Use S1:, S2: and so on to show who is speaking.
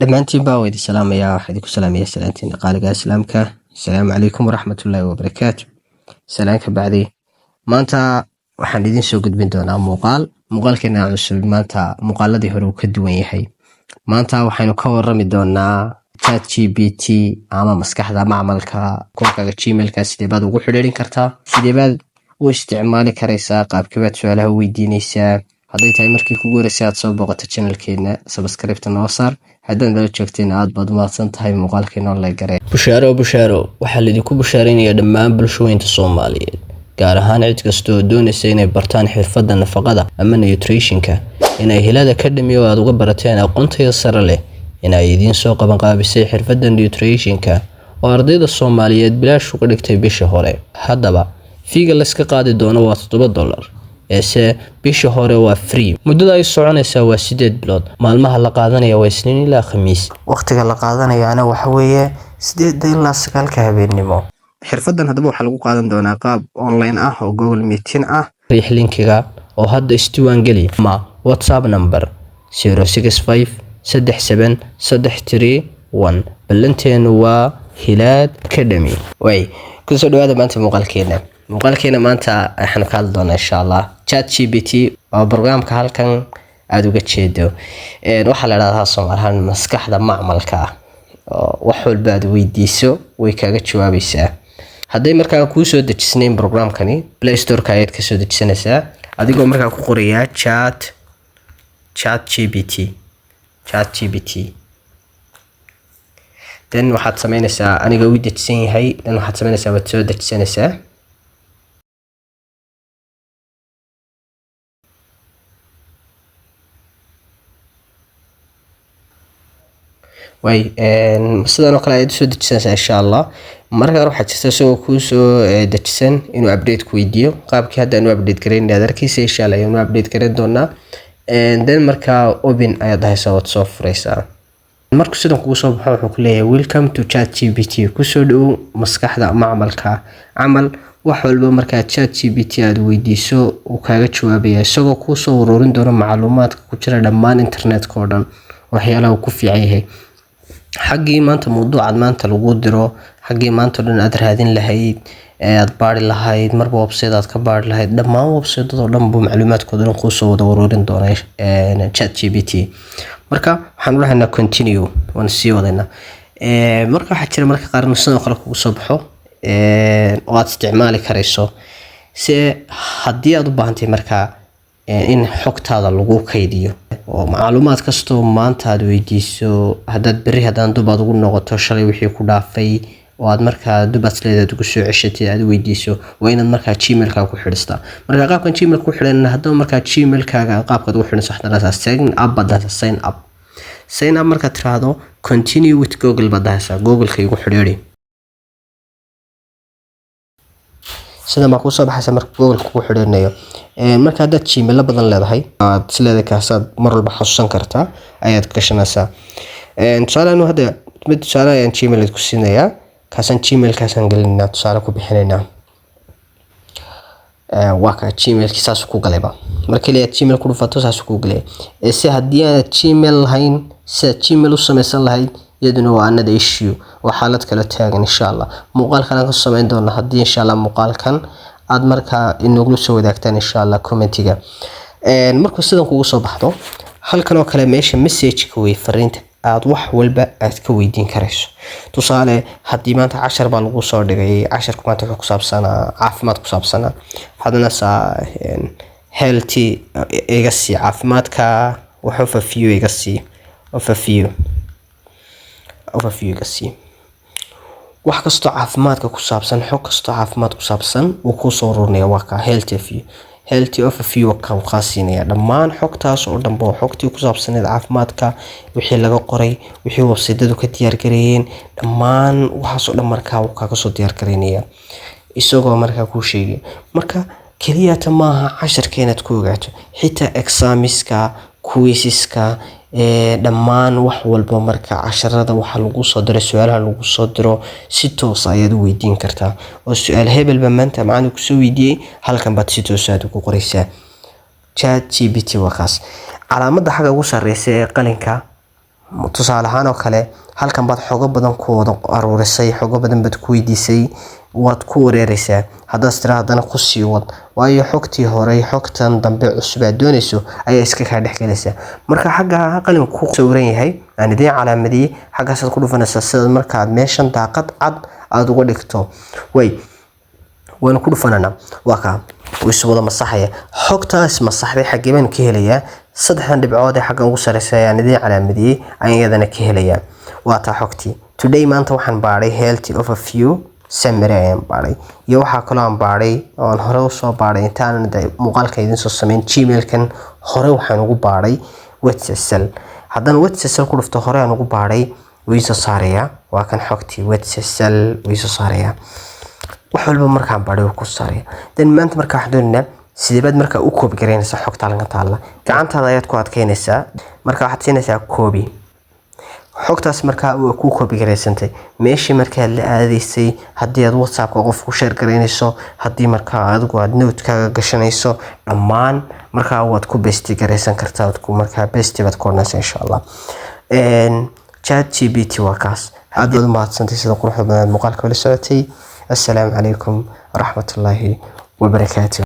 S1: dhammaantiin baa weydi salaamaya waxaa idinku salaamaya salaantiin qaaliga islaamka. Asalaamu calaykum waraxmatullaahi wabarakaatu. Salaanka bacdi maanta waxaan idin soo gudbin doonaa muuqaalkeena cusub. maanta muuqaaladii hore uu ka duwan yahay. maanta waxaynu ka warrami doonaa ChatGPT ama maskaxda macmalka koonkaga Gmailka sidee baad ugu xidhiidhin kartaa, sidee baad u isticmaali karaysaa, qaabkee baad su'aalaha u weydiinaysaa. hadday tahay markii kugu horeysay aad soo booqato channelkeena subscribe noo saar, haddaan dala joogteen aad baad umahadsan tahay. muuqaalkeena oo la garay
S2: bushaaro waxaa laidinku bushaaraynayaa dhammaan bulshooyinka Soomaaliyeed, gaar ahaan cid kasta oo doonaysa inay bartaan xirfadda nafaqada ama nutritionka, inay Hilaal Academy oo aad uga barateen aqoonta sare leh inay idiin soo qaban qaabisay xirfadda nutritionka oo ardayda Soomaaliyeed bilaash uga dhigtay bisha hore. haddaba fiiga la iska qaadi doono waa $7 ese bisha hore waa free. muddada ay soconaysaa waa 8 bilood. maalmaha la qaadanaya waa Isniin ilaa Khamiis. waqtiga la qaadanayaana waxa weeye 8 ilaa 9 habeenimo.
S1: xirfaddan haddaba waxaa lagu qaadan doonaa qaab online ah oo Google Meeting ah.
S2: riix linkiga oo hadda isdiiwaan geli ama WhatsApp number 065 37 331. ballanteenu waa Hilaal Academy.
S1: way kusoo dhawaada maanta muuqaalkeena maanta waxaan ka hadli doonaa insha Allah ChatGPT oo barnaamijka halkan aad uga jeedo. waxaa la yiraahdaa Soomaalihan maskaxda macmalka ah oo wax walba aad weydiiso way kaaga jawaabaysaa. hadday markaa kuu soo dejisnayn barnaamijkani Play Store-ka ayaad ka soo dejisanaysaa adigoo markaa ku qoraya ChatGPT then waxaad samaynaysaa aniga uu dejisan yahay then waxaad samaynaysaa waad soo dejisanaysaa. way sidoo kale ayaad soo dejisanaysaa insha Allah. marka waxaad jirtaa soo ku soo dejisan inuu update ku weydiiyo qaabkii hadda inuu update gareyn adarkiisa insha Allah inuu update gareyn doonaa. then marka open ayaad haysaa waad soo furaysaa. marka sidoo kugu soo baxo wuxuu ku leeyahay welcome to ChatGPT, ku soo dhaw maskaxda macmalka. camal wax walba marka ChatGPT aad weydiiso uu kaaga jawaabaya isagoo ku soo ururin doona macluumaadka ku jira dhammaan internetka oo dhan waxyaalaha uu ku fiican yahay. xaggii maanta mowduucan maanta lagu diro xaggii maanta dhan aad raadin lahayd aad baari lahayd marba website aad ka baari lahayd dhammaan website-yada oo dhan buu macluumaadkooda dhan ku soo wada ururin doonaa ChatGPT. marka waxaan u lahaynaa continue waan sii wadaynaa. marka waxaa jira marka qaarna sidoo kale kugu soo baxo oo aad isticmaali karayso si haddii aad u baahantay marka in xogtaada lagu kaydiyo oo macluumaad kasto maanta aad weydiiso haddaad berri haddaan dub aad ugu noqoto shalay wixii ku dhaafay oo aad markaa dub aad leedahay ugu soo ceshatay aad weydiiso waa inaad markaa Gmailka ku xidhistaa. marka qaabkan Gmailka ku xidhan haddaba markaa Gmailkaaga qaabkaad ugu xidhanayso waxaad sign up marka tiraahdo continue with Google badaysa Google-ka igu xidhiidhi sida ma ku soo baxaysa marka Google ku xidhanayo. marka haddaad Gmail badan leedahay aad isleedahay kaasaad mar walba xasuusan kartaa ayaad gashanaysaa. tusaale aanu hadda mid tusaale ayaan Gmail ku siinayaa kaasan Gmail kaasan gelinaa tusaale ku bixinaynaa. waa ka Gmail kiisaas ku galayba markii la Gmail ku dhufato saas ku galay si haddii aad Gmail lahayn sida Gmail u samaysan lahayd iyaduna waa another issue oo xaalad kale taagan insha Allah. muuqaalkan aan ka samayn doonaa haddii insha Allah muuqaalkan aad markaa inoogu soo wadaagtaan insha Allah commentiga. markuu sidan kugu soo baxdo halkan oo kale meesha message-ka way fariinta aad wax walba aad ka weydiin karayso. tusaale haddii maanta 10 baa lagu soo dhigay 10 maanta wuxuu ku saabsanaa caafimaad ku saabsanaa hadana healthy iga sii caafimaadka wuxuu fafiyo iga sii overview iga sii wax kasto caafimaadka ku saabsan xog kasto caafimaad ku saabsan uu ku soo ururnaya waa ka healthy overview ka qaasiinaya dhammaan xogtaas oo dhan boo xogtii ku saabsaneed caafimaadka wixii laga qoray wixii website-yadu ka diyaar gareeyeen dhammaan waxaas oo dhan markaa uu ka soo diyaar gareynaya isagoo markaa ku sheegay. marka kaliya maaha casharkeenad ku ogaato xitaa examiska quiziska dhammaan wax walba marka casharada waxa lagu soo diray su'aalaha lagu soo diro si toos ah ayaad u weydiin kartaa oo su'aal hebelba maanta macallinku soo weydiiyay halkan baad si toos ah ugu qoraysaa. ChatGPT waa kaas calaamadda xaga ugu sareysa ee qalinka tusaale ahaan oo kale halkan baad xogo badan ku wada aruurisay, xogo badan baad ku weydiisay, waad ku wareeraysaa. haddaad tira haddana ku sii wad, waayo xogtii hore xogtan dambe cusub aad doonayso ayaa iska kaa dhex galaysa. marka xagga qalinka ku sawiran yahay aan idiin calaamadiyey, xaggaasaad ku dhufanaysaa sida markaad meeshan daaqad cad aad uga dhigto. waynu ku dhufananaa, waa kaa isu wada masaxaya. xogtaas masaxday xaggee baan ka helayaa? saddexdan dhibcood ee xaggan ugu sareysa ayaan idiin calaamadiyey ayaan iyadana ka helayaa. waa taa xogtii. today maanta waxaan baadhay health overview summary ayaan baadhay, iyo waxaa kaloo aan baadhay oo aan hore usoo baadhay intaan muuqaalka idin soo sameyn gmailkan hore waxaan ugu baadhay WordSSL. haddana WordSSL ku dhufto hore aan ugu baadhay way soo saarayaa. waa kan xogtii WordSSL way soo saarayaa. wax walba markaan baadhay ku saaraya. dan maanta marka waxaan doonaynaa sideebaad marka u koobi gareynaysa xogta halkan taalla. gacantaada ayaad ku adkeynaysaa, marka waxaad siinaysaa copy. xogtaas markaa waa ku koobi gareysantay meeshii markaad la aadaysay. haddii aad WhatsApp-ka qof ku share gareynayso, haddii markaa adigu aad note-kaaga gashanayso, dhammaan markaa waad ku paste gareysan kartaa. waad ku markaa paste baad ku qornaysaa insha Allah. ChatGPT waa kaas. aad baad u mahadsantay sida quruxda badan muuqaalka la socotay. assalaamu calaykum waraxmatullaahi wabarakaatuh.